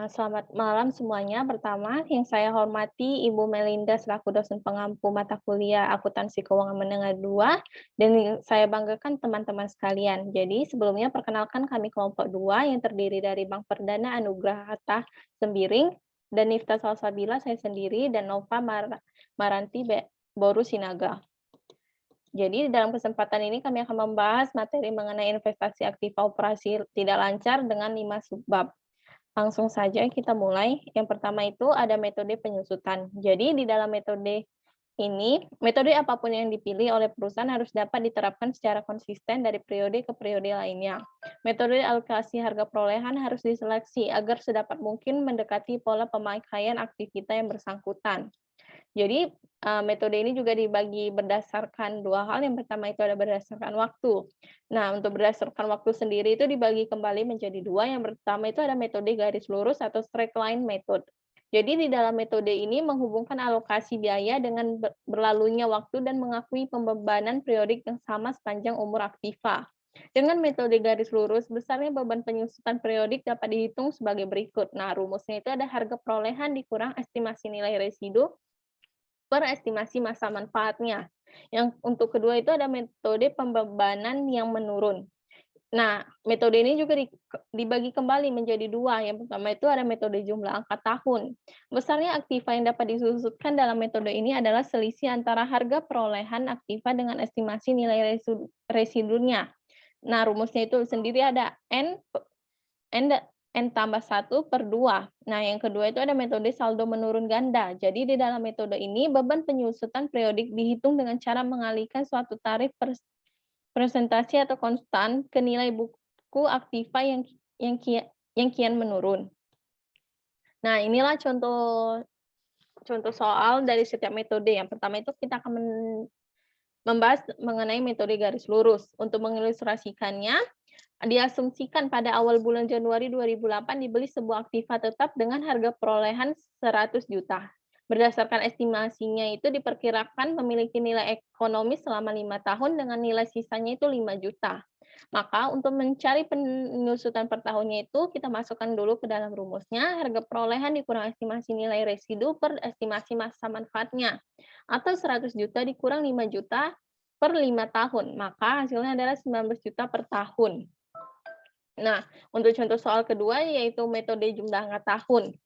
Selamat malam semuanya. Pertama, yang saya hormati Ibu Melinda selaku dosen pengampu mata kuliah Akuntansi Keuangan Menengah 2, dan yang saya banggakan teman-teman sekalian. Jadi, sebelumnya perkenalkan kami kelompok 2 yang terdiri dari Bang Perdana Anugrah Hatta Sembiring, dan Nifta Salsabila saya sendiri, dan Nova Maranti Boru Sinaga. Jadi, dalam kesempatan ini kami akan membahas materi mengenai investasi aktiva operasi tidak lancar dengan 5 subbab. Langsung saja kita mulai. Yang pertama itu ada metode penyusutan. Jadi di dalam metode ini, metode apapun yang dipilih oleh perusahaan harus dapat diterapkan secara konsisten dari periode ke periode lainnya. Metode alokasi harga perolehan harus diseleksi agar sedapat mungkin mendekati pola pemakaian aktivitas yang bersangkutan. Jadi, metode ini juga dibagi berdasarkan 2 hal, yang pertama itu ada berdasarkan waktu. Nah, untuk berdasarkan waktu sendiri itu dibagi kembali menjadi 2, yang pertama itu ada metode garis lurus atau straight line method. Jadi di dalam metode ini menghubungkan alokasi biaya dengan berlalunya waktu dan mengakui pembebanan periodik yang sama sepanjang umur aktiva. Dengan metode garis lurus, besarnya beban penyusutan periodik dapat dihitung sebagai berikut. Nah, rumusnya itu ada harga perolehan dikurang estimasi nilai residu per estimasi masa manfaatnya. Yang untuk kedua itu ada metode pembebanan yang menurun. Nah, metode ini juga dibagi kembali menjadi 2. Yang pertama itu ada metode jumlah angka tahun. Besarnya aktiva yang dapat disusutkan dalam metode ini adalah selisih antara harga perolehan aktiva dengan estimasi nilai residunya. Nah, rumusnya itu sendiri ada N N tambah 1/2. Nah, yang kedua itu ada metode saldo menurun ganda. Jadi di dalam metode ini, beban penyusutan periodik dihitung dengan cara mengalihkan suatu tarif presentasi atau konstan ke nilai buku aktiva yang yang kian menurun. Nah, inilah contoh contoh soal dari setiap metode. Yang pertama itu kita akan membahas mengenai metode garis lurus. Untuk mengilustrasikannya, diasumsikan pada awal bulan Januari 2008 dibeli sebuah aktiva tetap dengan harga perolehan 100 juta. Berdasarkan estimasinya itu diperkirakan memiliki nilai ekonomis selama 5 tahun dengan nilai sisanya itu 5 juta. Maka untuk mencari penyusutan per tahunnya itu kita masukkan dulu ke dalam rumusnya harga perolehan dikurang estimasi nilai residu per estimasi masa manfaatnya. Atau 100 juta dikurang 5 juta per 5 tahun. Maka hasilnya adalah 19 juta per tahun. Nah, untuk contoh soal kedua yaitu metode jumlah angka tahun.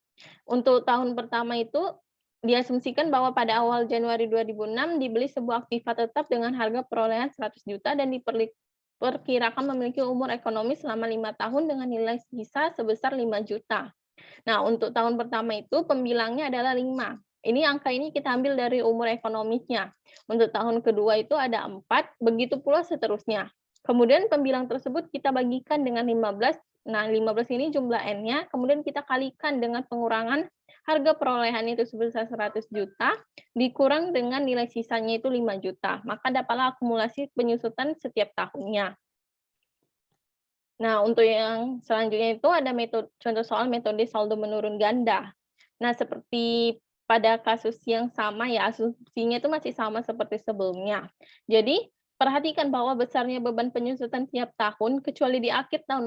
Untuk tahun pertama itu diasumsikan bahwa pada awal Januari 2006 dibeli sebuah aktiva tetap dengan harga perolehan 100 juta dan diperkirakan memiliki umur ekonomis selama 5 tahun dengan nilai sisa sebesar 5 juta. Nah, untuk tahun pertama itu pembilangnya adalah 5. Ini angka ini kita ambil dari umur ekonomisnya. Untuk tahun kedua itu ada 4, begitu pula seterusnya. Kemudian pembilang tersebut kita bagikan dengan 15. Nah, 15 ini jumlah N-nya, kemudian kita kalikan dengan pengurangan harga perolehan itu sebesar 100 juta, dikurang dengan nilai sisanya itu 5 juta. Maka dapatlah akumulasi penyusutan setiap tahunnya. Nah, untuk yang selanjutnya itu ada contoh soal metode saldo menurun ganda. Nah, seperti pada kasus yang sama ya, asumsinya itu masih sama seperti sebelumnya. Jadi, perhatikan bahwa besarnya beban penyusutan tiap tahun, kecuali di akhir tahun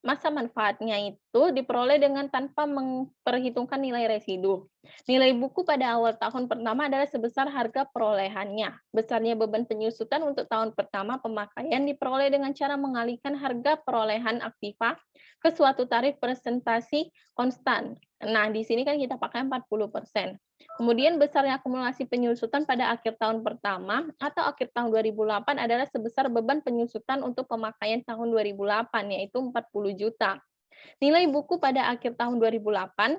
masa manfaatnya itu diperoleh dengan tanpa memperhitungkan nilai residu. Nilai buku pada awal tahun pertama adalah sebesar harga perolehannya. Besarnya beban penyusutan untuk tahun pertama pemakaian diperoleh dengan cara mengalihkan harga perolehan aktiva ke suatu tarif presentasi konstan. Nah, di sini kan kita pakai 40%. Kemudian besarnya akumulasi penyusutan pada akhir tahun pertama atau akhir tahun 2008 adalah sebesar beban penyusutan untuk pemakaian tahun 2008, yaitu 40 juta. Nilai buku pada akhir tahun 2008,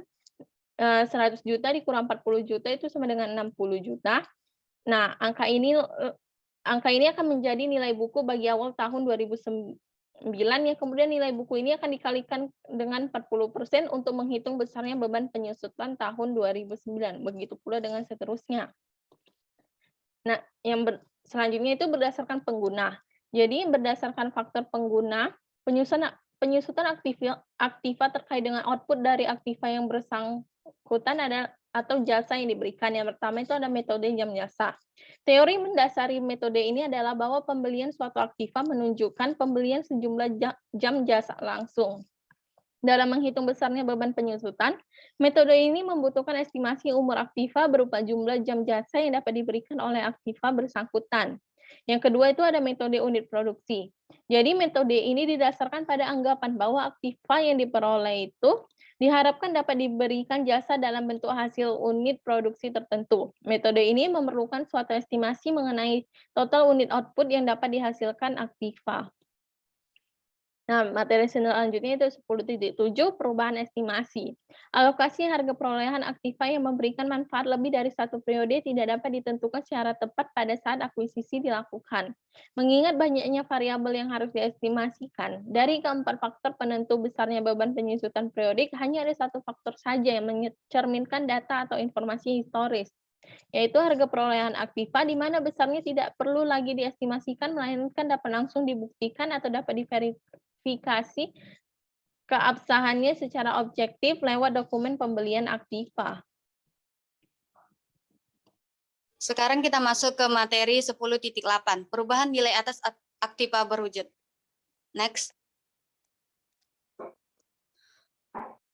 100 juta dikurang 40 juta itu sama dengan 60 juta. Nah, angka ini akan menjadi nilai buku bagi awal tahun 2009, yang kemudian nilai buku ini akan dikalikan dengan 40% untuk menghitung besarnya beban penyusutan tahun 2009. Begitu pula dengan seterusnya. Nah, selanjutnya itu berdasarkan pengguna. Jadi berdasarkan faktor pengguna, penyusutan aktiva terkait dengan output dari aktiva yang bersangkutan atau jasa yang diberikan. Yang pertama itu ada metode jam jasa. Teori mendasari metode ini adalah bahwa pembelian suatu aktiva menunjukkan pembelian sejumlah jam jasa langsung. Dalam menghitung besarnya beban penyusutan, metode ini membutuhkan estimasi umur aktiva berupa jumlah jam jasa yang dapat diberikan oleh aktiva bersangkutan. Yang kedua itu ada metode unit produksi. Jadi metode ini didasarkan pada anggapan bahwa aktiva yang diperoleh itu diharapkan dapat diberikan jasa dalam bentuk hasil unit produksi tertentu. Metode ini memerlukan suatu estimasi mengenai total unit output yang dapat dihasilkan aktiva. Nah, materi selanjutnya itu 10.7 perubahan estimasi. Alokasi harga perolehan aktiva yang memberikan manfaat lebih dari satu periode tidak dapat ditentukan secara tepat pada saat akuisisi dilakukan. Mengingat banyaknya variabel yang harus diestimasikan, dari keempat faktor penentu besarnya beban penyusutan periodik, hanya ada satu faktor saja yang mencerminkan data atau informasi historis, yaitu harga perolehan aktiva di mana besarnya tidak perlu lagi diestimasikan, melainkan dapat langsung dibuktikan atau dapat diverifikasi keabsahannya secara objektif lewat dokumen pembelian aktiva. Sekarang kita masuk ke materi 10.8, perubahan nilai atas aktiva berwujud. Next.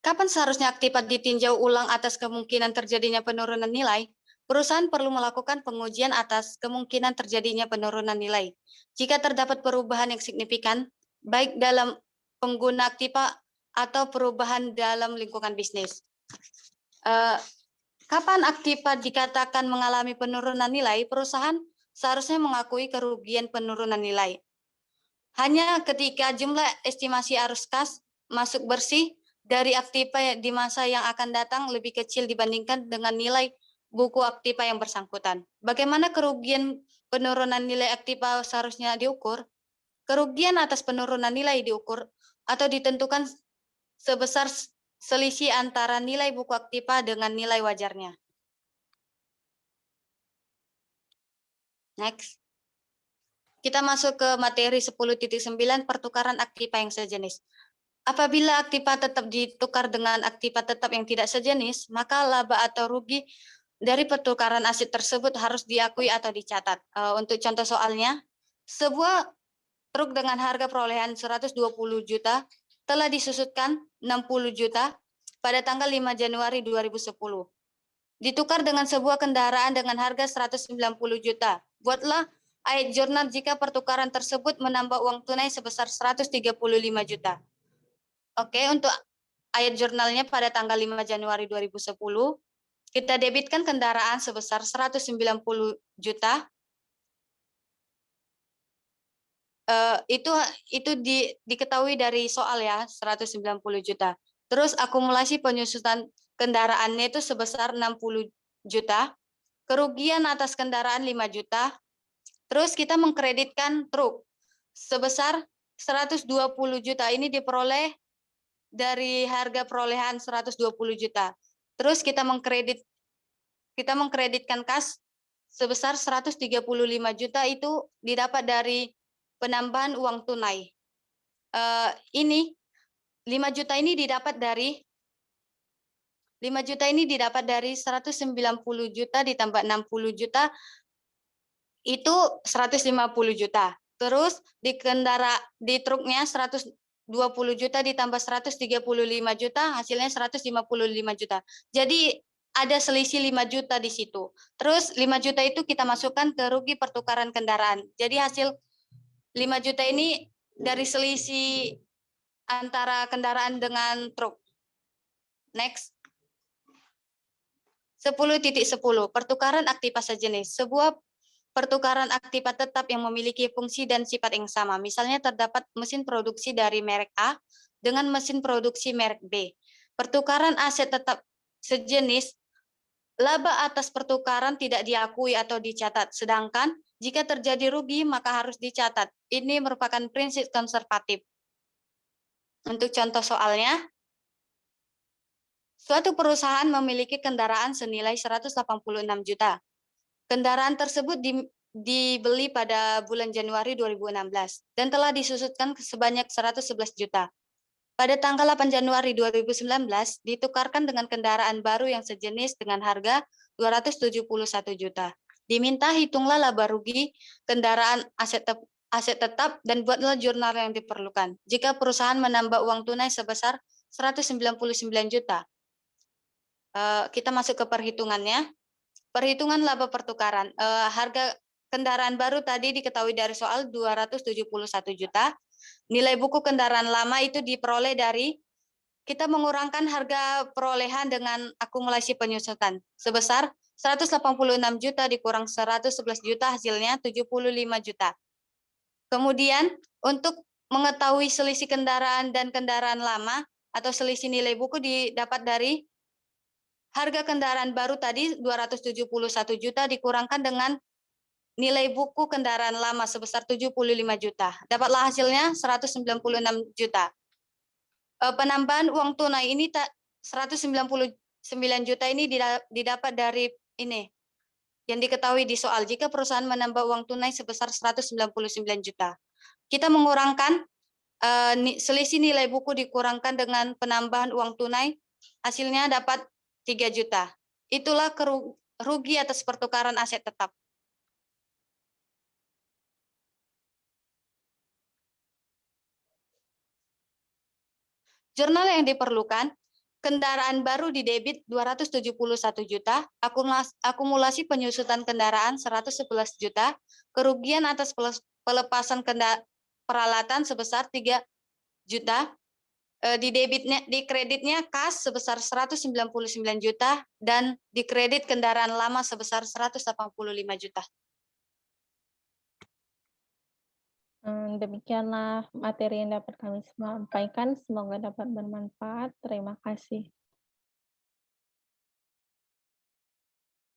Kapan seharusnya aktiva ditinjau ulang atas kemungkinan terjadinya penurunan nilai? Perusahaan perlu melakukan pengujian atas kemungkinan terjadinya penurunan nilai. Jika terdapat perubahan yang signifikan, baik dalam pengguna aktiva atau perubahan dalam lingkungan bisnis. Kapan aktiva dikatakan mengalami penurunan nilai, perusahaan seharusnya mengakui kerugian penurunan nilai. Hanya ketika jumlah estimasi arus kas masuk bersih dari aktiva di masa yang akan datang lebih kecil dibandingkan dengan nilai buku aktiva yang bersangkutan. Bagaimana kerugian penurunan nilai aktiva seharusnya diukur? Kerugian atas penurunan nilai diukur atau ditentukan sebesar selisih antara nilai buku aktiva dengan nilai wajarnya. Next. Kita masuk ke materi 10.9 pertukaran aktiva yang sejenis. Apabila aktiva tetap ditukar dengan aktiva tetap yang tidak sejenis, maka laba atau rugi dari pertukaran aset tersebut harus diakui atau dicatat. Untuk contoh soalnya, sebuah truk dengan harga perolehan 120 juta telah disusutkan 60 juta pada tanggal 5 Januari 2010. Ditukar dengan sebuah kendaraan dengan harga 190 juta. Buatlah ayat jurnal jika pertukaran tersebut menambah uang tunai sebesar 135 juta. Oke, untuk ayat jurnalnya pada tanggal 5 Januari 2010, kita debitkan kendaraan sebesar 190 juta. Itu diketahui dari soal ya, 190 juta. Terus akumulasi penyusutan kendaraannya itu sebesar 60 juta. Kerugian atas kendaraan 5 juta. Terus kita mengkreditkan truk sebesar 120 juta. Ini diperoleh dari harga perolehan 120 juta. Terus kita mengkreditkan kas sebesar 135 juta, itu didapat dari penambahan uang tunai. Ini 5 juta ini didapat dari 190 juta ditambah 60 juta, itu 150 juta. Terus di truknya 120 juta ditambah 135 juta, hasilnya 155 juta. Jadi ada selisih 5 juta di situ. Terus 5 juta itu kita masukkan ke rugi pertukaran kendaraan. Jadi hasil 5 juta ini dari selisih antara kendaraan dengan truk. Next. 10.10 pertukaran aktiva sejenis. Sebuah pertukaran aktiva tetap yang memiliki fungsi dan sifat yang sama. Misalnya terdapat mesin produksi dari merek A dengan mesin produksi merek B. Pertukaran aset tetap sejenis, laba atas pertukaran tidak diakui atau dicatat. Sedangkan jika terjadi rugi maka harus dicatat. Ini merupakan prinsip konservatif. Untuk contoh soalnya, suatu perusahaan memiliki kendaraan senilai 186 juta. Kendaraan tersebut dibeli pada bulan Januari 2016 dan telah disusutkan sebanyak 111 juta. Pada tanggal 8 Januari 2019 ditukarkan dengan kendaraan baru yang sejenis dengan harga 271 juta. Diminta hitunglah laba rugi kendaraan aset tetap dan buatlah jurnal yang diperlukan. Jika perusahaan menambah uang tunai sebesar 199 juta. Kita masuk ke perhitungannya. Perhitungan laba pertukaran. Harga kendaraan baru tadi diketahui dari soal 271 juta. Nilai buku kendaraan lama itu diperoleh dari kita mengurangkan harga perolehan dengan akumulasi penyusutan sebesar 186 juta dikurang 111 juta hasilnya 75 juta. Kemudian untuk mengetahui selisih kendaraan dan kendaraan lama atau selisih nilai buku didapat dari harga kendaraan baru tadi 271 juta dikurangkan dengan nilai buku kendaraan lama sebesar 75 juta. Dapatlah hasilnya 196 juta. Penambahan uang tunai ini 199 juta ini didapat dari ini yang diketahui di soal jika perusahaan menambah uang tunai sebesar 199 juta. Kita mengurangkan selisih nilai buku dikurangkan dengan penambahan uang tunai, hasilnya dapat 3 juta. Itulah rugi atas pertukaran aset tetap. Jurnal yang diperlukan, kendaraan baru di debit 271 juta, akumulasi penyusutan kendaraan 111 juta, kerugian atas pelepasan peralatan sebesar 3 juta, di kreditnya kas sebesar 199 juta, dan di kredit kendaraan lama sebesar 185 juta. Demikianlah materi yang dapat kami sampaikan. Semoga dapat bermanfaat. Terima kasih.